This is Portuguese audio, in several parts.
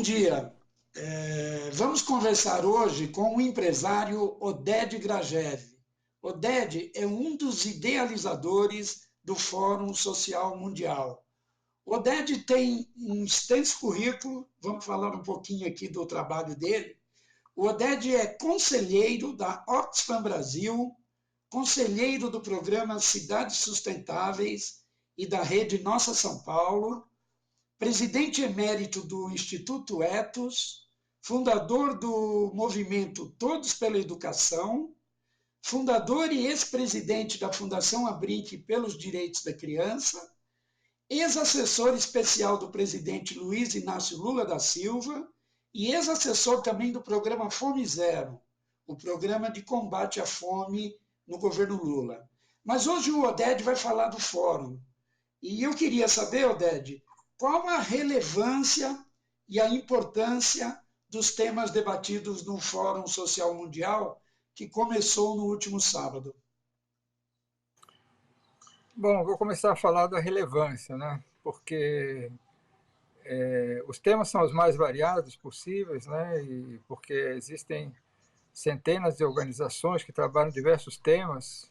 dia. Vamos conversar hoje com o empresário Oded Grajew. Oded é um dos idealizadores do Fórum Social Mundial. Oded tem um extenso currículo, vamos falar um pouquinho aqui do trabalho dele. O Oded é conselheiro da Oxfam Brasil, conselheiro do programa Cidades Sustentáveis e da Rede Nossa São Paulo, presidente emérito do Instituto Ethos, fundador do movimento Todos pela Educação, fundador e ex-presidente da Fundação Abric pelos Direitos da Criança, ex-assessor especial do presidente Luiz Inácio Lula da Silva e ex-assessor também do programa Fome Zero, o programa de combate à fome no governo Lula. Mas hoje o Oded vai falar do fórum. E eu queria saber, Oded, qual a relevância e a importância dos temas debatidos no Fórum Social Mundial, que começou no último sábado? Bom, vou começar a falar da relevância, né? Porque os temas são os mais variados possíveis, né? E porque existem centenas de organizações que trabalham diversos temas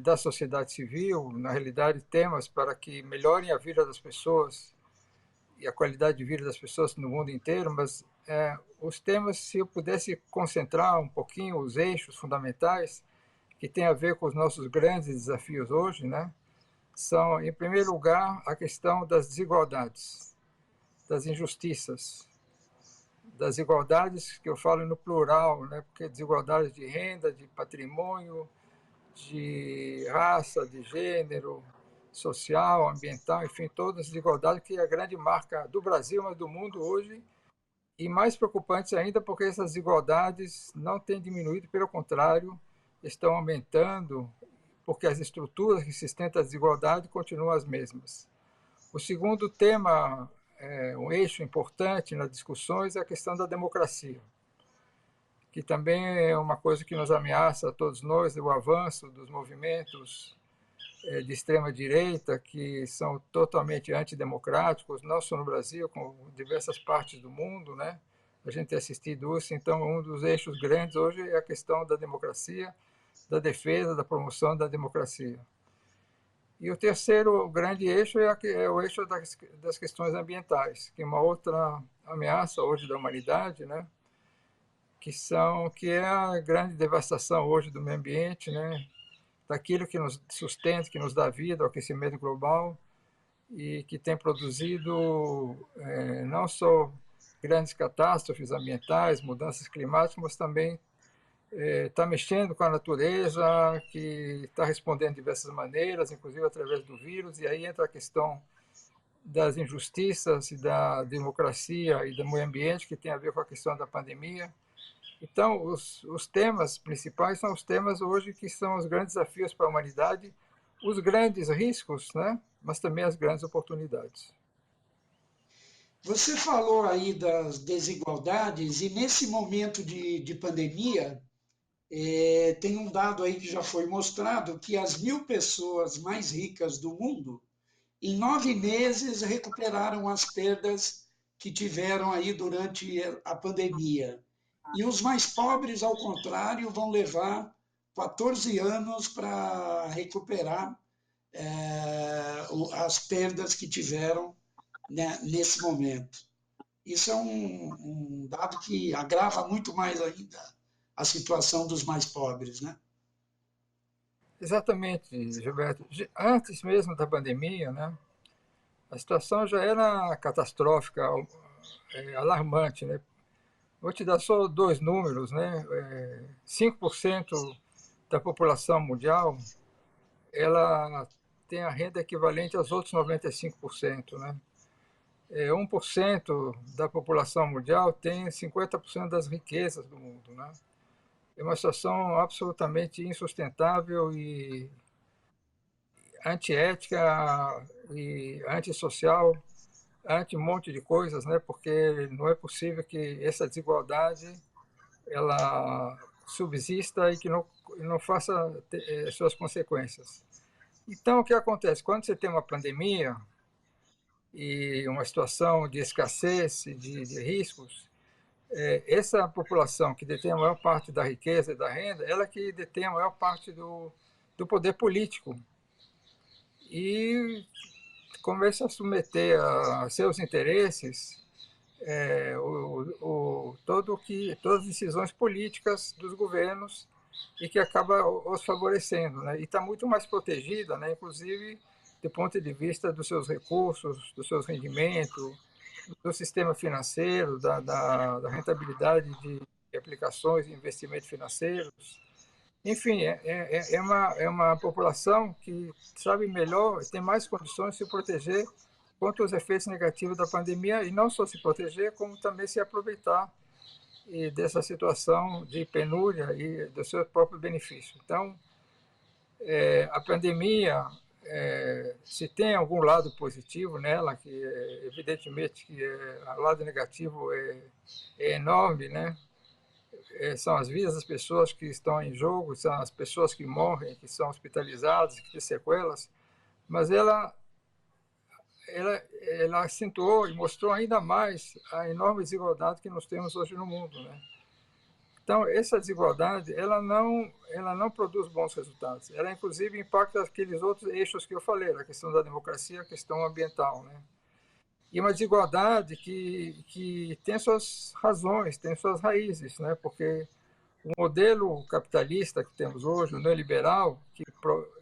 da sociedade civil, na realidade temas para que melhorem a vida das pessoas e a qualidade de vida das pessoas no mundo inteiro, mas os temas, se eu pudesse concentrar um pouquinho os eixos fundamentais que tem a ver com os nossos grandes desafios hoje, né, são, em primeiro lugar, a questão das desigualdades, das injustiças, das igualdades que eu falo no plural, né, porque desigualdades de renda, de patrimônio, de raça, de gênero, social, ambiental, enfim, todas as desigualdades que é a grande marca do Brasil, mas do mundo hoje, e mais preocupantes ainda porque essas desigualdades não têm diminuído, pelo contrário, estão aumentando, porque as estruturas que sustentam a desigualdade continuam as mesmas. O segundo tema, um eixo importante nas discussões, é a questão da democracia, que também é uma coisa que nos ameaça a todos nós, o avanço dos movimentos de extrema-direita, que são totalmente antidemocráticos, não só no Brasil, como em diversas partes do mundo, né? A gente tem assistido isso, então um dos eixos grandes hoje é a questão da democracia, da defesa, da promoção da democracia. E o terceiro grande eixo é o eixo das questões ambientais, que é uma outra ameaça hoje da humanidade, né? Que é a grande devastação hoje do meio ambiente, né? Daquilo que nos sustenta, que nos dá vida, o aquecimento global, e que tem produzido não só grandes catástrofes ambientais, mudanças climáticas, mas também está mexendo com a natureza, que está respondendo de diversas maneiras, inclusive através do vírus, e aí entra a questão das injustiças e da democracia e do meio ambiente, que tem a ver com a questão da pandemia. Então, os temas principais são os temas hoje que são os grandes desafios para a humanidade, os grandes riscos, né? Mas também as grandes oportunidades. Você falou aí das desigualdades, e nesse momento de pandemia, tem um dado aí que já foi mostrado, que as 1.000 pessoas mais ricas do mundo, em 9 meses, recuperaram as perdas que tiveram aí durante a pandemia. E os mais pobres, ao contrário, vão levar 14 anos para recuperar as perdas que tiveram, né, nesse momento. Isso é um dado que agrava muito mais ainda a situação dos mais pobres, né? Exatamente, Gilberto. Antes mesmo da pandemia, né, a situação já era catastrófica, alarmante, né? Vou te dar só dois números, né? 5% da população mundial, ela tem a renda equivalente aos outros 95%, né? 1% da população mundial tem 50% das riquezas do mundo, né? É uma situação absolutamente insustentável e antiética e antissocial, anti um monte de coisas, né? Porque não é possível que essa desigualdade ela subsista e que não faça suas consequências. Então, o que acontece? Quando você tem uma pandemia, e uma situação de escassez, de riscos, essa população que detém a maior parte da riqueza e da renda, ela que detém a maior parte do poder político. E começa a submeter a seus interesses todas as decisões políticas dos governos e que acaba os favorecendo, né? E está muito mais protegida, né? Inclusive do ponto de vista dos seus recursos, dos seus rendimentos, do sistema financeiro, da rentabilidade de aplicações e investimentos financeiros. Enfim, é uma população que sabe melhor, tem mais condições de se proteger contra os efeitos negativos da pandemia e não só se proteger, como também se aproveitar dessa situação de penúria e do seu próprio benefício. Então, a pandemia, se tem algum lado positivo nela, que evidentemente que o lado negativo é enorme, né? São as vidas das pessoas que estão em jogo, são as pessoas que morrem, que são hospitalizadas, que têm sequelas, mas ela acentuou e mostrou ainda mais a enorme desigualdade que nós temos hoje no mundo, né? Então, essa desigualdade, ela não produz bons resultados. Ela, inclusive, impacta aqueles outros eixos que eu falei, a questão da democracia, a questão ambiental, né? E uma desigualdade que tem suas razões, tem suas raízes, né? Porque o modelo capitalista que temos hoje, o neoliberal,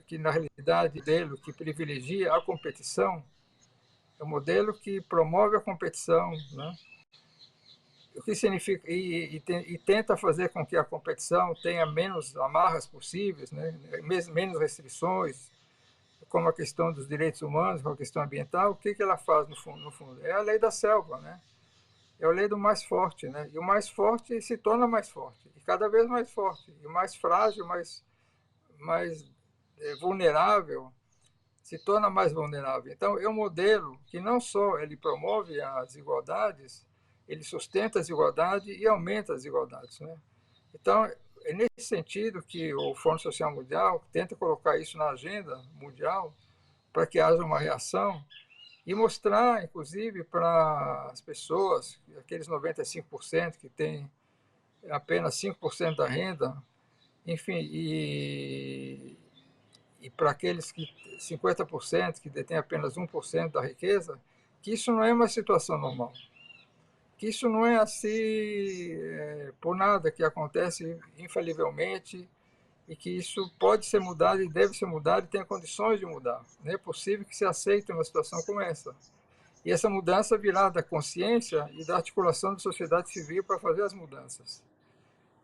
que na realidade dele, que privilegia a competição, é um modelo que promove a competição, né? O que significa e tenta fazer com que a competição tenha menos amarras possíveis, né? Menos restrições, como a questão dos direitos humanos, como a questão ambiental. O que ela faz no fundo? É a lei da selva, né? É a lei do mais forte, né? E o mais forte se torna mais forte, e cada vez mais forte, e o mais frágil, mais vulnerável, se torna mais vulnerável. Então, é um modelo que não só ele promove as desigualdades, ele sustenta as desigualdades e aumenta as desigualdades, né? Então, é nesse sentido que o Fórum Social Mundial tenta colocar isso na agenda mundial para que haja uma reação e mostrar, inclusive, para as pessoas, aqueles 95% que têm apenas 5% da renda, enfim, e para aqueles que 50% que detêm apenas 1% da riqueza, que isso não é uma situação normal, que isso não é assim por nada, que acontece infalivelmente e que isso pode ser mudado e deve ser mudado e tem condições de mudar. Não é possível que se aceite uma situação como essa. E essa mudança virá da consciência e da articulação da sociedade civil para fazer as mudanças.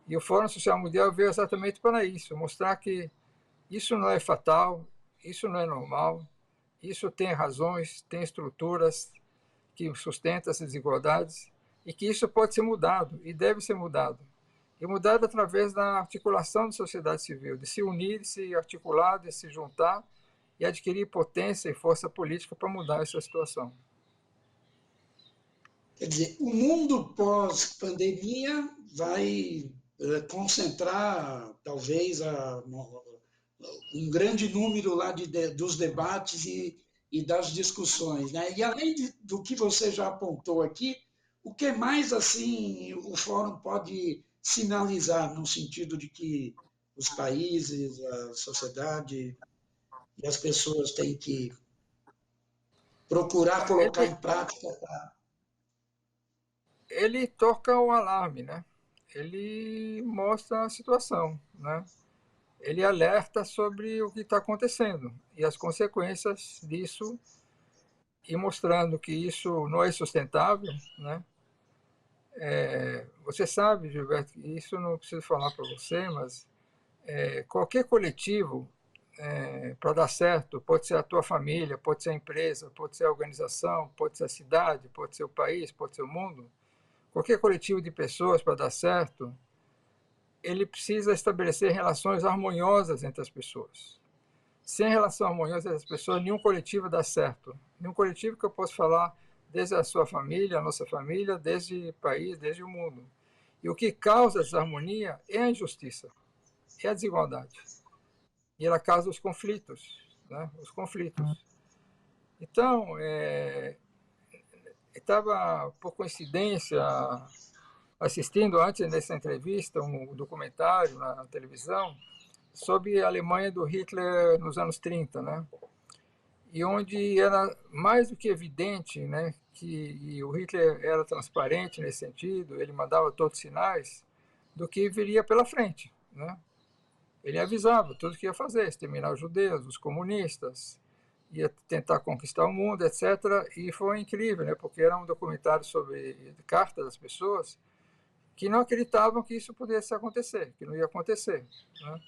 E o Fórum Social Mundial veio exatamente para isso, mostrar que isso não é fatal, isso não é normal, isso tem razões, tem estruturas que sustentam essas desigualdades e que isso pode ser mudado e deve ser mudado. E mudado através da articulação da sociedade civil, de se unir, de se articular, de se juntar e adquirir potência e força política para mudar essa situação. Quer dizer, o mundo pós-pandemia vai concentrar, talvez, um grande número lá dos debates e das discussões, né? E além do que você já apontou aqui, o que mais assim o fórum pode sinalizar no sentido de que os países, a sociedade e as pessoas têm que procurar colocar Ele, em prática? ele toca o alarme, né? Ele mostra a situação, né? Ele alerta sobre o que está acontecendo e as consequências disso e mostrando que isso não é sustentável, né? Você sabe, Gilberto, isso eu não preciso falar para você, mas qualquer coletivo para dar certo, pode ser a tua família, pode ser a empresa, pode ser a organização, pode ser a cidade, pode ser o país, pode ser o mundo. Qualquer coletivo de pessoas para dar certo, ele precisa estabelecer relações harmoniosas entre as pessoas. Sem relação harmoniosa entre as pessoas, nenhum coletivo dá certo. Nenhum coletivo que eu possa falar desde a sua família, a nossa família, desde o país, desde o mundo. E o que causa desarmonia é a injustiça, é a desigualdade. E ela causa os conflitos, né? Os conflitos. Então, estava, por coincidência, assistindo antes dessa entrevista um documentário na televisão sobre a Alemanha do Hitler nos anos 30, né? E onde era mais do que evidente, né, que o Hitler era transparente nesse sentido, ele mandava todos os sinais do que viria pela frente, né? Ele avisava tudo o que ia fazer, exterminar os judeus, os comunistas, ia tentar conquistar o mundo, etc. E foi incrível, né? Porque era um documentário sobre cartas das pessoas que não acreditavam que isso pudesse acontecer, que não ia acontecer, né?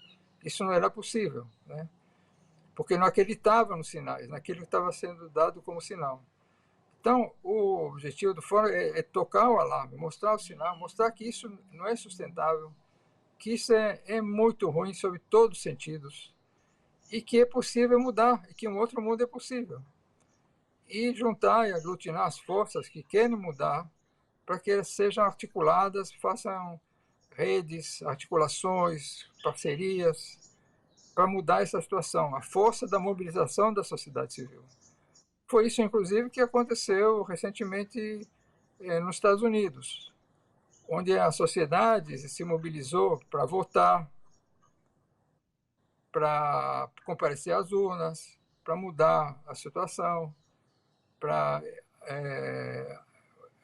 Isso não era possível, né? Porque não acreditavam nos sinais, naquilo que estava sendo dado como sinal. Então, o objetivo do fórum é tocar o alarme, mostrar o sinal, mostrar que isso não é sustentável, que isso é muito ruim sob todos os sentidos e que é possível mudar, e que um outro mundo é possível. E juntar e aglutinar as forças que querem mudar para que elas sejam articuladas, façam redes, articulações, parcerias, para mudar essa situação, a força da mobilização da sociedade civil. Foi isso, inclusive, que aconteceu recentemente nos Estados Unidos, onde a sociedade se mobilizou para votar, para comparecer às urnas, para mudar a situação, para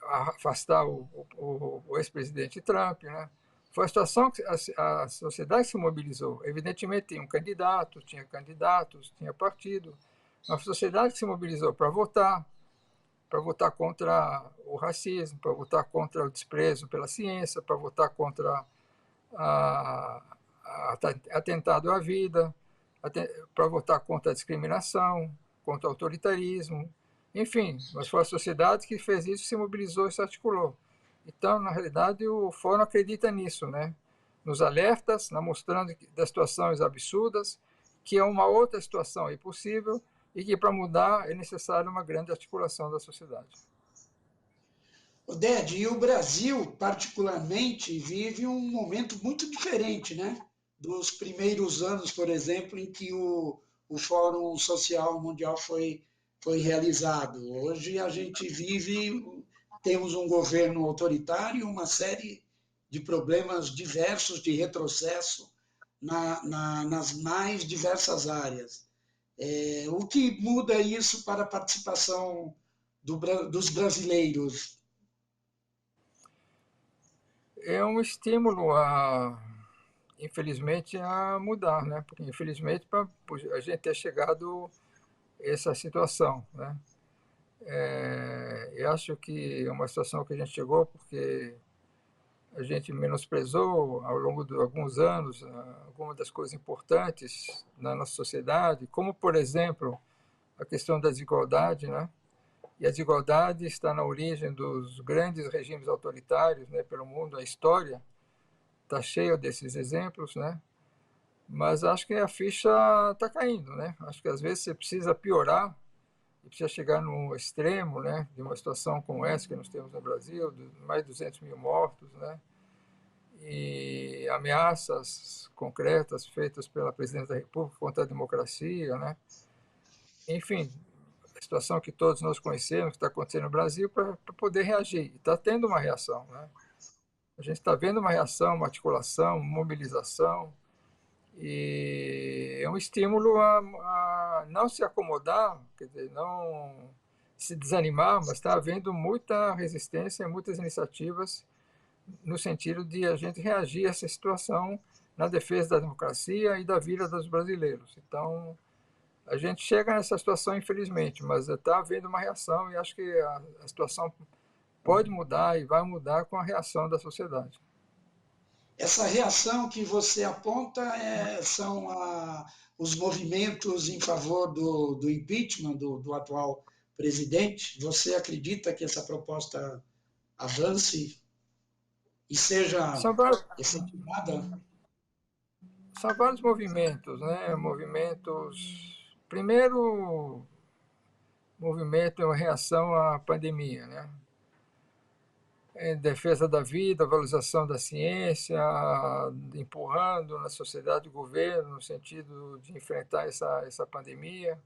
afastar o ex-presidente Trump, né? Foi a situação que a sociedade se mobilizou. Evidentemente, tinha candidatos, tinha partido, uma sociedade que se mobilizou para votar contra o racismo, para votar contra o desprezo pela ciência, para votar contra a, atentado à vida, para votar contra a discriminação, contra o autoritarismo, enfim, mas foi a sociedade que fez isso, se mobilizou e se articulou. Então, na realidade, o Fórum acredita nisso, né? Nos alertas, na mostrando das situações absurdas, que é uma outra situação impossível e que para mudar é necessário uma grande articulação da sociedade. Oded, e o Brasil, particularmente, vive um momento muito diferente, né? Dos primeiros anos, por exemplo, em que o Fórum Social Mundial foi realizado. Hoje a gente vive, temos um governo autoritário, uma série de problemas diversos de retrocesso nas mais diversas áreas. O que muda isso para a participação dos brasileiros? É um estímulo infelizmente, a mudar, né? Porque, infelizmente, para a gente ter chegado a essa situação, né? Eu acho que é uma situação que a gente chegou porque a gente menosprezou ao longo de alguns anos algumas das coisas importantes na nossa sociedade, como, por exemplo, a questão da desigualdade, né? E a desigualdade está na origem dos grandes regimes autoritários, né, pelo mundo. A história está cheia desses exemplos, né? Mas acho que a ficha está caindo, né? Acho que às vezes você precisa piorar e precisa chegar no extremo, né, de uma situação como essa que nós temos no Brasil, de mais de 200 mil mortos, né? E ameaças concretas feitas pela presidente da República contra a democracia, né? Enfim, a situação que todos nós conhecemos, que está acontecendo no Brasil, para poder reagir. E está tendo uma reação, né? A gente está vendo uma reação, uma articulação, uma mobilização, e é um estímulo a não se acomodar, quer dizer, não se desanimar, mas está havendo muita resistência, muitas iniciativas no sentido de a gente reagir a essa situação na defesa da democracia e da vida dos brasileiros. Então, a gente chega nessa situação, infelizmente, mas está havendo uma reação e acho que a situação pode mudar e vai mudar com a reação da sociedade. Essa reação que você aponta são os movimentos em favor do impeachment do atual presidente. Você acredita que essa proposta avance e seja São vários, efetivada? são vários movimentos, né? Movimentos. Primeiro, movimento é uma reação à pandemia, né? Em defesa da vida, valorização da ciência, empurrando na sociedade o governo no sentido de enfrentar essa pandemia.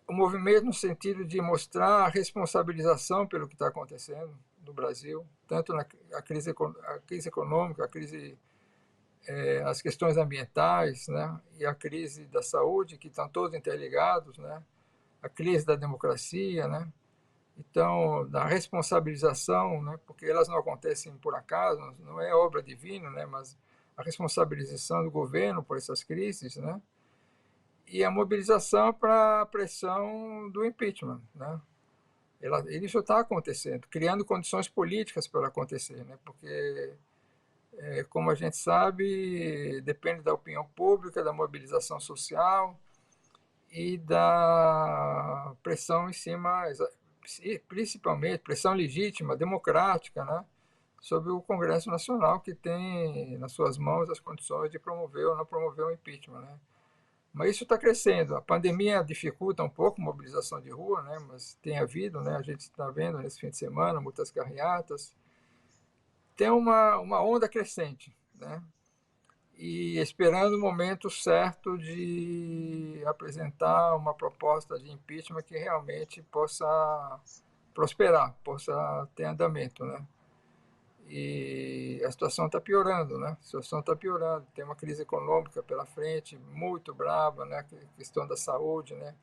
o movimento no sentido de mostrar a responsabilização pelo que está acontecendo no Brasil, tanto na a crise econômica, as questões ambientais, né, e a crise da saúde, que estão todos interligados, né, a crise da democracia, né, então, da responsabilização, né, porque elas não acontecem por acaso, não é obra divina, né, mas a responsabilização do governo por essas crises, né, e a mobilização para a pressão do impeachment, né. Isso está acontecendo, criando condições políticas para acontecer, né, porque, como a gente sabe, depende da opinião pública, da mobilização social e da pressão em cima, principalmente pressão legítima, democrática, né, sobre o Congresso Nacional, que tem nas suas mãos as condições de promover ou não promover o impeachment, né. Mas isso está crescendo. A pandemia dificulta um pouco a mobilização de rua, né, mas tem havido, né, a gente está vendo nesse fim de semana muitas carreatas. Tem uma onda crescente, né, e esperando o momento certo de apresentar uma proposta de impeachment que realmente possa prosperar, possa ter andamento, né? E a situação está piorando, né? A situação está piorando. Tem uma crise econômica pela frente, muito brava, né? A questão da saúde, né?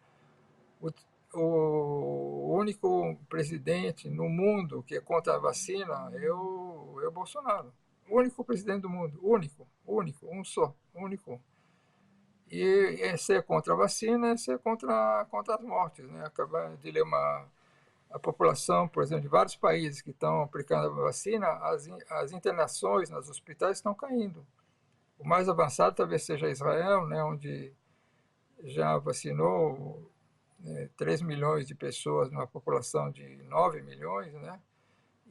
O, o único presidente no mundo que é contra a vacina é o Bolsonaro. O único presidente do mundo, único, um só, único. E ser contra a vacina é ser contra as mortes, né? Acabar de ler a população, por exemplo, de vários países que estão aplicando a vacina, as internações nos hospitais estão caindo. O mais avançado talvez seja Israel, né, onde já vacinou 3 milhões de pessoas numa população de 9 milhões, né,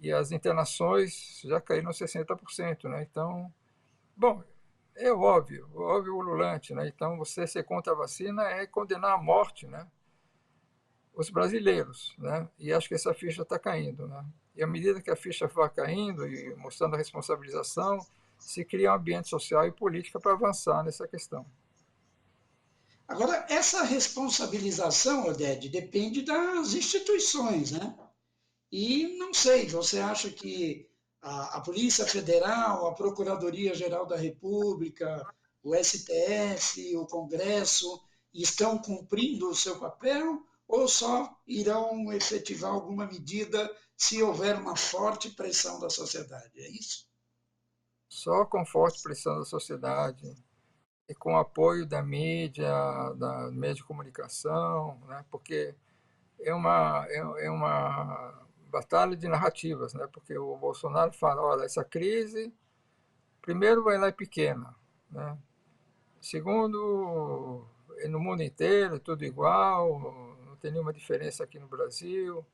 e as internações já caíram 60%. Né, então, bom, é óbvio, óbvio ululante. Né, então, você ser contra a vacina é condenar à morte, né, os brasileiros, né? E acho que essa ficha está caindo, né? E à medida que a ficha vai caindo e mostrando a responsabilização, se cria um ambiente social e política para avançar nessa questão. Agora, essa responsabilização, Oded, depende das instituições, né? E não sei, você acha que a Polícia Federal, a Procuradoria-Geral da República, o STF, o Congresso estão cumprindo o seu papel ou só irão efetivar alguma medida se houver uma forte pressão da sociedade? É isso? Só com forte pressão da sociedade e com apoio da mídia, da meio de comunicação, né? Porque é uma batalha de narrativas, né? Porque o Bolsonaro fala, olha, essa crise, primeiro, ela é pequena, né? Segundo, no mundo inteiro, é tudo igual, não tem nenhuma diferença aqui no Brasil.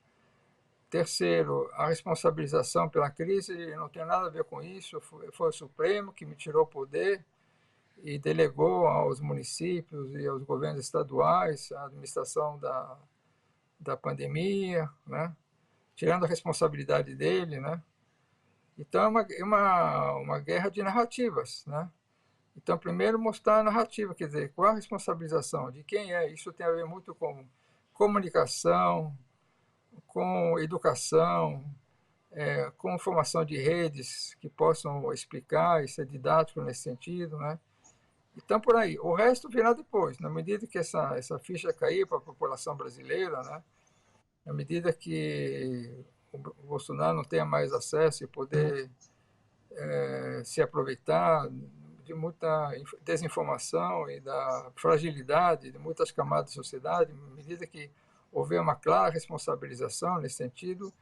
Terceiro, a responsabilização pela crise não tem nada a ver com isso, foi o Supremo que me tirou o poder e delegou aos municípios e aos governos estaduais a administração da pandemia, né? Tirando a responsabilidade dele, né? Então uma guerra de narrativas, né? Então, primeiro mostrar a narrativa, quer dizer, qual a responsabilização, de quem é. Isso tem a ver muito com comunicação, com educação, com formação de redes que possam explicar e ser didático nesse sentido, né? Então, por aí. O resto virá depois, na medida que essa ficha cair para a população brasileira, né? Na medida que o Bolsonaro não tenha mais acesso e poder se aproveitar de muita desinformação e da fragilidade de muitas camadas da sociedade, à medida que houver uma clara responsabilização nesse sentido,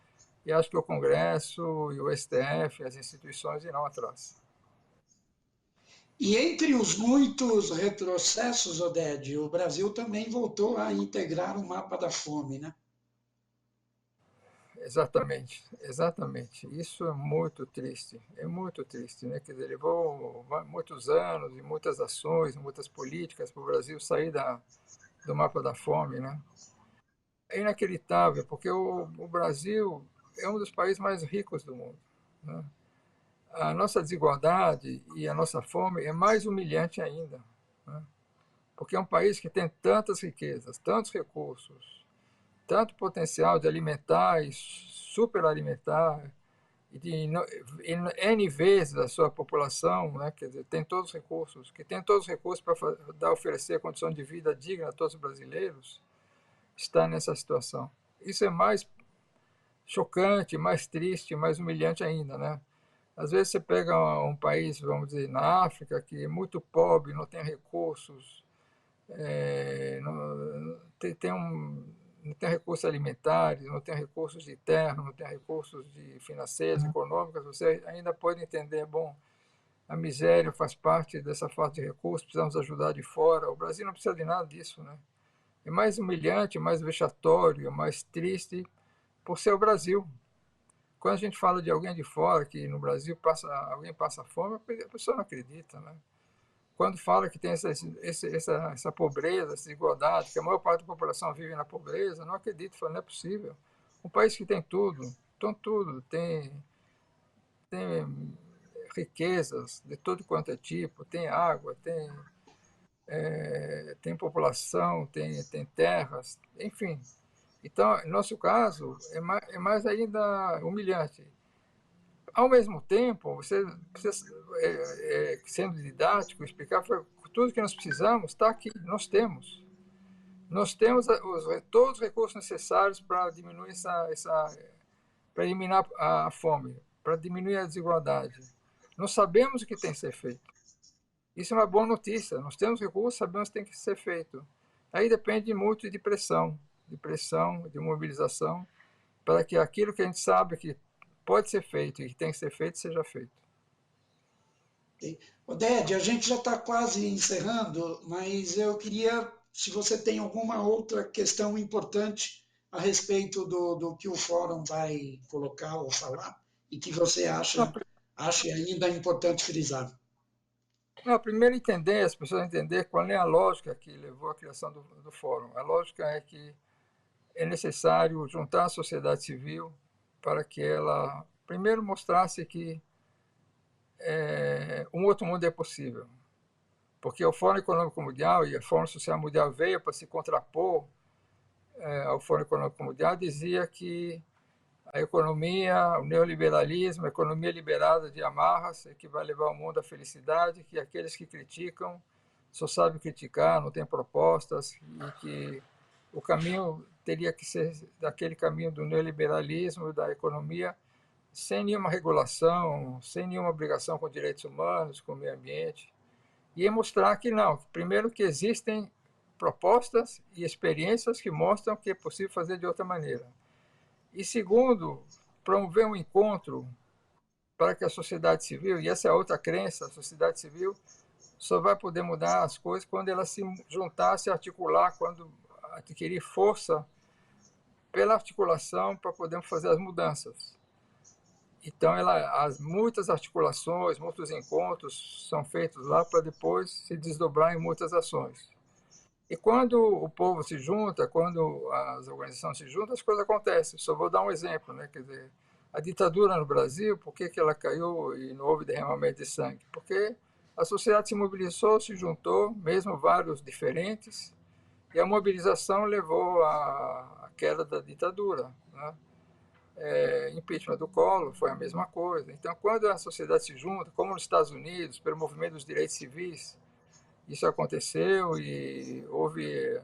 e acho que o Congresso e o STF, as instituições irão atrás. E entre os muitos retrocessos, Oded, o Brasil também voltou a integrar o mapa da fome, né? Exatamente, exatamente. Isso é muito triste, né? Quer dizer, levou muitos anos e muitas ações, muitas políticas para o Brasil sair do mapa da fome, né? É inacreditável, porque o Brasil é um dos países mais ricos do mundo, né? A nossa desigualdade e a nossa fome é mais humilhante ainda, né? porque é um país que tem tantas riquezas, tantos recursos, tanto potencial de alimentar e superalimentar, e de N vezes a sua população, né? Quer dizer, tem todos os recursos, que tem todos os recursos para oferecer condição de vida digna a todos os brasileiros, está nessa situação. Isso é mais chocante, mais triste, mais humilhante ainda, né? Às vezes você pega um país, vamos dizer, na África, que é muito pobre, não tem recursos, não, não tem recursos alimentares, não tem recursos de terra, não tem recursos de financeiros, econômicos, você ainda pode entender, bom, a miséria faz parte dessa falta de recursos, precisamos ajudar de fora. O Brasil não precisa de nada disso, né? É mais humilhante, mais vexatório, mais triste por ser o Brasil. Quando a gente fala de alguém de fora que no Brasil alguém passa fome, a pessoa não acredita, né? Quando fala que tem essa pobreza, essa desigualdade, que a maior parte da população vive na pobreza, não acredito, falo, não é possível. Um país que tudo, tem riquezas de todo quanto é tipo, tem água, tem população, tem terras, enfim. Então, no nosso caso, é mais ainda humilhante. Ao mesmo tempo, você precisa, sendo didático, explicar tudo que nós precisamos está aqui, nós temos. Nós temos todos os recursos necessários para diminuir para eliminar a fome, para diminuir a desigualdade. Nós sabemos o que tem que ser feito. Isso é uma boa notícia. Nós temos recursos, sabemos o que tem que ser feito. Aí depende muito de pressão, de mobilização, para que aquilo que a gente sabe que pode ser feito e que tem que ser feito, seja feito. Oded, a gente já está quase encerrando, mas eu queria, se você tem alguma outra questão importante a respeito do que o fórum vai colocar ou falar, e que você acha ainda importante frisar. Não, primeiro as pessoas entender qual é a lógica que levou à criação do fórum. A lógica é que é necessário juntar a sociedade civil para que ela, primeiro, mostrasse que um outro mundo é possível. Porque o Fórum Econômico Mundial e o Fórum Social Mundial veio para se contrapor ao Fórum Econômico Mundial, dizia que a economia, o neoliberalismo, a economia liberada de amarras, é que vai levar o mundo à felicidade, que aqueles que criticam só sabem criticar, não têm propostas, e que o caminho teria que ser daquele caminho do neoliberalismo, da economia, sem nenhuma regulação, sem nenhuma obrigação com direitos humanos, com o meio ambiente, e mostrar que não, primeiro que existem propostas e experiências que mostram que é possível fazer de outra maneira. E segundo, promover um encontro para que a sociedade civil, e essa é outra crença, a sociedade civil só vai poder mudar as coisas quando ela se juntar, se articular, quando adquirir força pela articulação para podermos fazer as mudanças. Então, muitas articulações, muitos encontros são feitos lá para depois se desdobrar em muitas ações. E quando o povo se junta, quando as organizações se juntam, as coisas acontecem. Só vou dar um exemplo, né? Quer dizer, a ditadura no Brasil, por que ela caiu e não houve derramamento de sangue? Porque a sociedade se mobilizou, se juntou, mesmo vários diferentes, e a mobilização levou à queda da ditadura, né? Impeachment do Collor foi a mesma coisa. Então, quando a sociedade se junta, como nos Estados Unidos, pelo movimento dos direitos civis, isso aconteceu e houve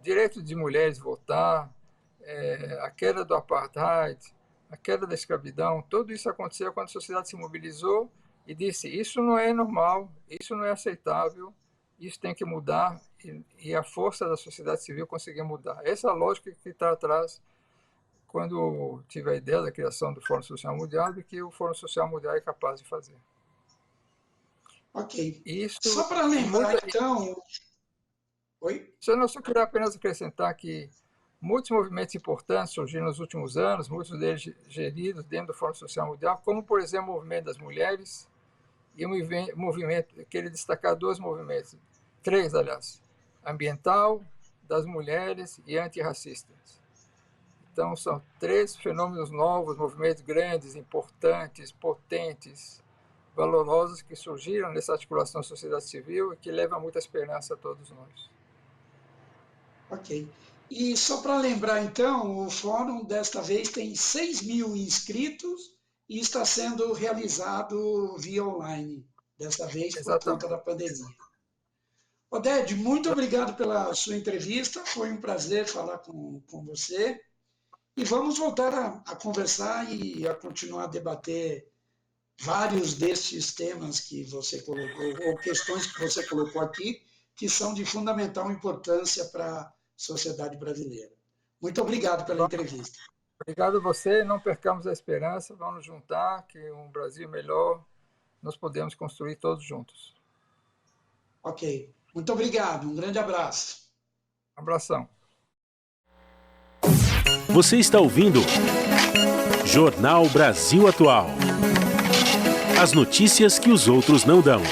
direito de mulheres votar, a queda do apartheid, a queda da escravidão, tudo isso aconteceu quando a sociedade se mobilizou e disse: isso não é normal, isso não é aceitável, isso tem que mudar, e a força da sociedade civil conseguiu mudar. Essa é a lógica que está atrás quando tive a ideia da criação do Fórum Social Mundial e que o Fórum Social Mundial é capaz de fazer. Ok. Isso, só para lembrar, então... Oi? Eu só queria apenas acrescentar que muitos movimentos importantes surgiram nos últimos anos, muitos deles geridos dentro do Fórum Social Mundial, como, por exemplo, o movimento das mulheres e o movimento, queria destacar dois movimentos, três, aliás, ambiental, das mulheres e antirracistas. Então, são três fenômenos novos, movimentos grandes, importantes, potentes, valorosos que surgiram nessa articulação sociedade civil e que levam muita esperança a todos nós. Ok. E só para lembrar, então, o fórum desta vez tem 6.000 inscritos e está sendo realizado via online, desta vez por conta da pandemia. Oded, muito obrigado pela sua entrevista, foi um prazer falar com você. E vamos voltar a conversar e a continuar a debater vários destes temas que você colocou, ou questões que você colocou aqui, que são de fundamental importância para a sociedade brasileira. Muito obrigado pela entrevista. Obrigado a você, não percamos a esperança, vamos nos juntar, que um Brasil melhor nós podemos construir todos juntos. Ok, muito obrigado, um grande abraço. Um abração. Você está ouvindo Jornal Brasil Atual. As notícias que os outros não dão.